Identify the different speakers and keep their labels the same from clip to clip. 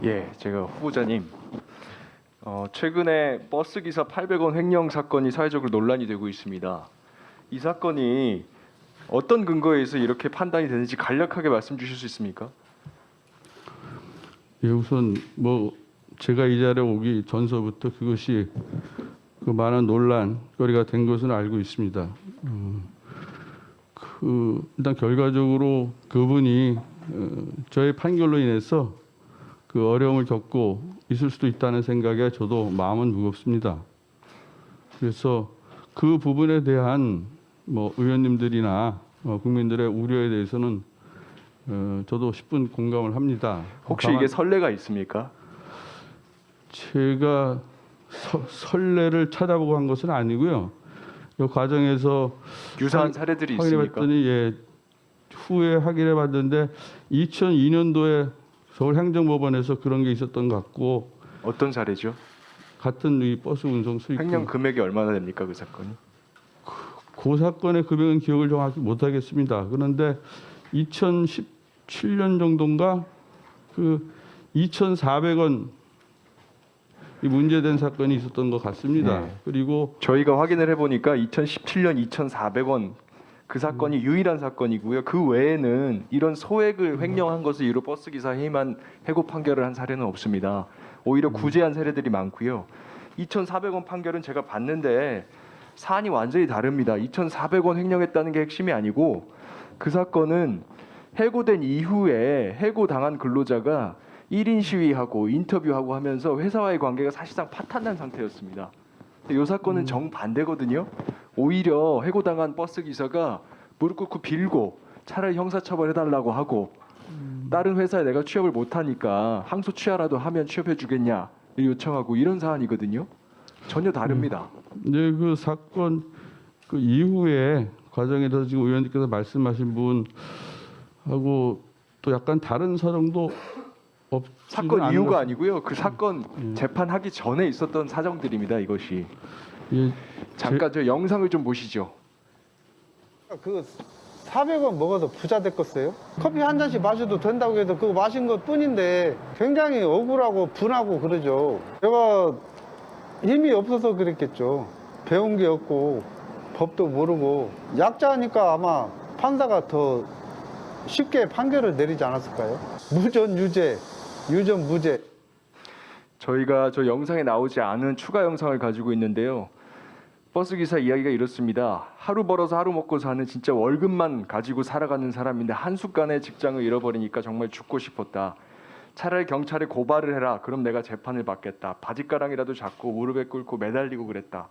Speaker 1: 예, 제가 후보자님, 최근에 버스 기사 800원 횡령 사건이 사회적으로 논란이 되고 있습니다. 이 사건이 어떤 근거에 의해서 이렇게 판단이 되는지 간략하게 말씀 주실 수 있습니까?
Speaker 2: 예, 우선 제가 이 자리에 오기 전서부터 그것이 그 많은 논란거리가 된 것은 알고 있습니다. 일단 결과적으로 그분이 저의 판결로 인해서 그 어려움을 겪고 있을 수도 있다는 생각에 저도 마음은 무겁습니다. 그래서 그 부분에 대한 의원님들이나 국민들의 우려에 대해서는 저도 10분 공감을 합니다.
Speaker 1: 혹시 이게 선례가 있습니까?
Speaker 2: 제가 선례를 찾아보고 한 것은 아니고요. 이 과정에서
Speaker 1: 유사한 사례들이 있습니까?
Speaker 2: 확인해봤더니 예, 후에 확인해봤는데 2002년도에 서울행정법원에서 그런 게 있었던 것 같고.
Speaker 1: 어떤 사례죠?
Speaker 2: 같은 이 버스 운송 수익
Speaker 1: 횡령 금액이 얼마나 됩니까, 그 사건이?
Speaker 2: 그 사건의 금액은 기억을 정확히 못하겠습니다. 그런데 2017년 정도인가 그 2,400원 이 문제된 사건이 있었던 것 같습니다.
Speaker 1: 네.
Speaker 2: 그리고
Speaker 1: 저희가 확인을 해보니까 2017년 2,400원 그 사건이 유일한 사건이고요. 그 외에는 이런 소액을 횡령한 것을 이유로 버스 기사 해임한 해고 판결을 한 사례는 없습니다. 오히려 구제한 사례들이 많고요. 2,400원 판결은 제가 봤는데 사안이 완전히 다릅니다. 2,400원 횡령했다는 게 핵심이 아니고 그 사건은 해고된 이후에 해고당한 근로자가 1인 시위하고 인터뷰하고 하면서 회사와의 관계가 사실상 파탄난 상태였습니다. 이 사건은 정반대거든요. 오히려 해고당한 버스 기사가 무릎 꿇고 빌고 차라리 형사처벌해달라고 하고 다른 회사에 내가 취업을 못하니까 항소 취하라도 하면 취업해주겠냐 요청하고 이런 사안이거든요. 전혀 다릅니다.
Speaker 2: 네, 그 사건 그 이후에 과정에서 지금 의원님께서 말씀하신 분하고 또 약간 다른 사정도
Speaker 1: 사건 이유가 아니고요. 그 사건 재판하기 전에 있었던 사정들입니다. 이것이.
Speaker 2: 예,
Speaker 1: 잠깐 저 영상을 좀 보시죠.
Speaker 3: 그 400원 먹어도 부자 됐겠어요? 커피 한 잔씩 마셔도 된다고 해도 그거 마신 것 뿐인데 굉장히 억울하고 분하고 그러죠. 제가 힘이 없어서 그랬겠죠. 배운 게 없고 법도 모르고 약자니까 아마 판사가 더 쉽게 판결을 내리지 않았을까요? 무전 유죄, 유전 무죄.
Speaker 1: 저희가 저 영상에 나오지 않은 추가 영상을 가지고 있는데요. 버스 기사 이야기가 이렇습니다. 하루 벌어서 하루 먹고 사는 진짜 월급만 가지고 살아가는 사람인데 한순간에 직장을 잃어버리니까 정말 죽고 싶었다. 차라리 경찰에 고발을 해라. 그럼 내가 재판을 받겠다. 바짓가랑이라도 잡고 무릎에 꿇고 매달리고 그랬다.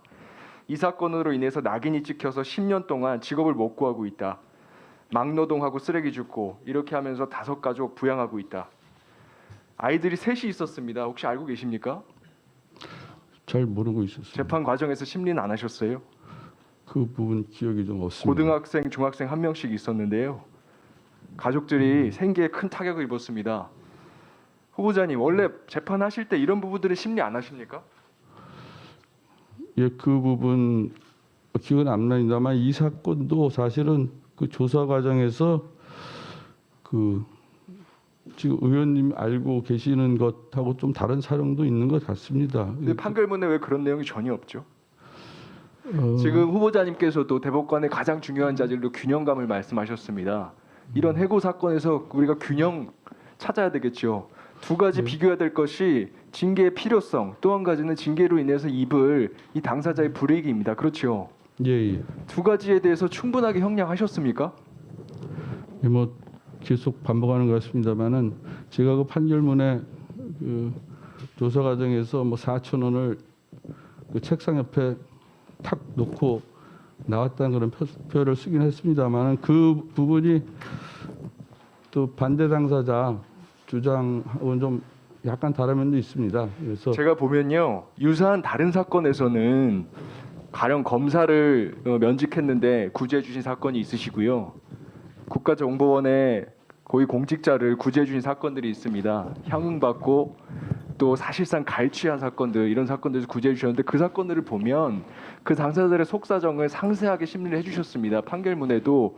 Speaker 1: 이 사건으로 인해서 낙인이 찍혀서 10년 동안 직업을 못 구하고 있다. 막노동하고 쓰레기 줍고 이렇게 하면서 5가족 부양하고 있다. 아이들이 셋이 있었습니다. 혹시 알고 계십니까?
Speaker 2: 잘 모르고 있었어요.
Speaker 1: 재판 과정에서 심리는 안 하셨어요?
Speaker 2: 그 부분 기억이 좀 없습니다.
Speaker 1: 고등학생, 중학생 한 명씩 있었는데요. 가족들이 생계에 큰 타격을 입었습니다. 후보자님, 원래 재판하실 때 이런 부분들은 심리 안 하십니까?
Speaker 2: 예, 그 부분 기억은 안 납니다만 이 사건도 사실은 그 조사 과정에서 그 지금 의원님 알고 계시는 것하고 좀 다른 사정도 있는 것 같습니다.
Speaker 1: 근데 판결문에 왜 그런 내용이 전혀 없죠? 지금 후보자님께서도 대법관의 가장 중요한 자질로 균형감을 말씀하셨습니다. 이런 해고 사건에서 우리가 균형 찾아야 되겠죠. 두 가지 비교해야 될 것이 징계의 필요성, 또 한 가지는 징계로 인해서 입을 이 당사자의 불이익입니다. 그렇죠?
Speaker 2: 예, 예.
Speaker 1: 두 가지에 대해서 충분하게 형량하셨습니까?
Speaker 2: 예, 계속 반복하는 것 같습니다만은 제가 그 판결문에 그 조사 과정에서 4,000원을 그 책상 옆에 탁 놓고 나왔다는 그런 표를 쓰긴 했습니다만은 그 부분이 또 반대 당사자 주장하고는 좀 약간 다른 면도 있습니다. 그래서
Speaker 1: 제가 보면요, 유사한 다른 사건에서는 가령 검사를 면직했는데 구제해 주신 사건이 있으시고요. 국가정보원의 고위 공직자를 구제해 주신 사건들이 있습니다. 향응받고 또 사실상 갈취한 사건들, 이런 사건들에서 구제해 주셨는데 그 사건들을 보면 그 당사자들의 속사정을 상세하게 심리를 해주셨습니다. 판결문에도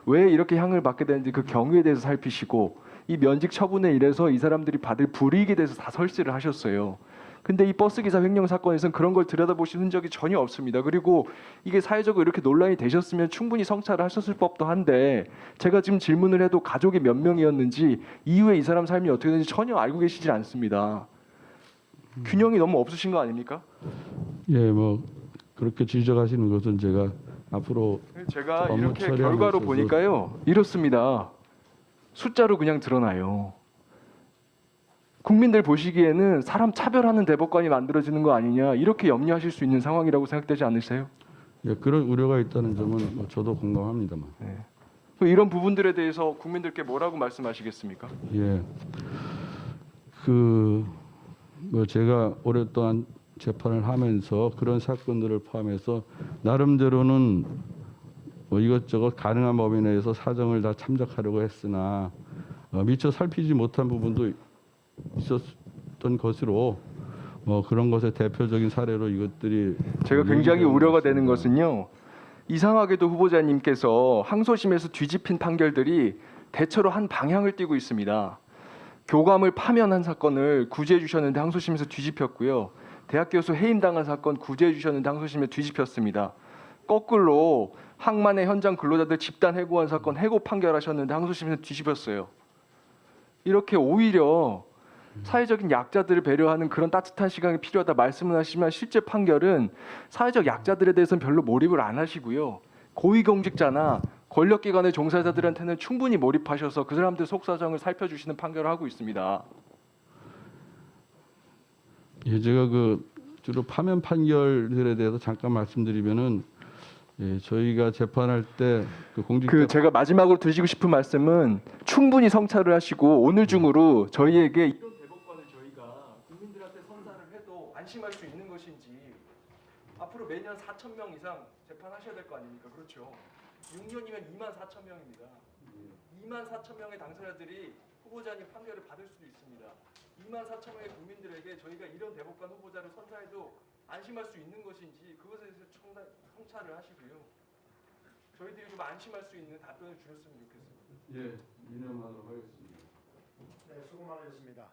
Speaker 1: 왜 이렇게 향을 받게 되는지 그 경위에 대해서 살피시고 이 면직 처분에 이래서 이 사람들이 받을 불이익에 대해서 다 설치를 하셨어요. 근데 이 버스기사 횡령 사건에서는 그런 걸 들여다보신 흔적이 전혀 없습니다. 그리고 이게 사회적으로 이렇게 논란이 되셨으면 충분히 성찰을 하셨을 법도 한데 제가 지금 질문을 해도 가족이 몇 명이었는지 이후에 이 사람 삶이 어떻게 되는지 전혀 알고 계시지 않습니다. 균형이 너무 없으신 거 아닙니까?
Speaker 2: 예, 뭐 그렇게 지적하시는 것은 제가 앞으로
Speaker 1: 제가
Speaker 2: 업무
Speaker 1: 이렇게
Speaker 2: 처리하면서
Speaker 1: 결과로 보니까요 이렇습니다. 숫자로 그냥 드러나요. 국민들 보시기에는 사람 차별하는 대법관이 만들어지는 거 아니냐 이렇게 염려하실 수 있는 상황이라고 생각되지 않으세요?
Speaker 2: 예, 그런 우려가 있다는 점은 뭐 저도 공감합니다만.
Speaker 1: 이런 부분들에 대해서 국민들께 뭐라고 말씀하시겠습니까?
Speaker 2: 예, 뭐 제가 오랫동안 재판을 하면서 그런 사건들을 포함해서 나름대로는 뭐 이것저것 가능한 범위 내에서 사정을 다 참작하려고 했으나 미처 살피지 못한 부분도 있었던 것으로 그런 것의 대표적인 사례로 이것들이
Speaker 1: 제가 굉장히 우려가 되는
Speaker 2: 것입니다.
Speaker 1: 것은요. 이상하게도 후보자님께서 항소심에서 뒤집힌 판결들이 대체로 한 방향을 띠고 있습니다. 교감을 파면한 사건을 구제해 주셨는데 항소심에서 뒤집혔고요. 대학 교수 해임당한 사건 구제해 주셨는데 항소심에 뒤집혔습니다. 거꾸로 항만의 현장 근로자들 집단 해고한 사건 해고 판결하셨는데 항소심에서 뒤집혔어요. 이렇게 오히려 사회적인 약자들을 배려하는 그런 따뜻한 시간이 필요하다 말씀은 하시지만 실제 판결은 사회적 약자들에 대해서는 별로 몰입을 안 하시고요. 고위공직자나 권력기관의 종사자들한테는 충분히 몰입하셔서 그 사람들 속사정을 살펴주시는 판결을 하고 있습니다.
Speaker 2: 예, 제가 주로 파면 판결들에 대해서 잠깐 말씀드리면은 예, 저희가 재판할 때 공직자
Speaker 1: 제가 마지막으로 드리고 싶은 말씀은 충분히 성찰을 하시고 오늘 중으로 저희에게 이런 대법관을 저희가 국민들한테 선사를 해도 안심할 수 있는 것인지 앞으로 매년 4천 명 이상 재판하셔야 될 거 아닙니까? 그렇죠. 6년이면 2만 4천 명입니다. 2만 4천 명의 당사자들이 후보자님 판결을 받을 수도 있습니다. 2만 4천 명의 국민들에게 저희가 이런 대법관 후보자를 선사해도 안심할 수 있는 것인지 그것에 대해서 성찰을 하시고요. 저희들이 좀 안심할 수 있는 답변을 주셨으면 좋겠습니다.
Speaker 2: 예, 이념하도록 하겠습니다.
Speaker 4: 네, 수고 많으셨습니다.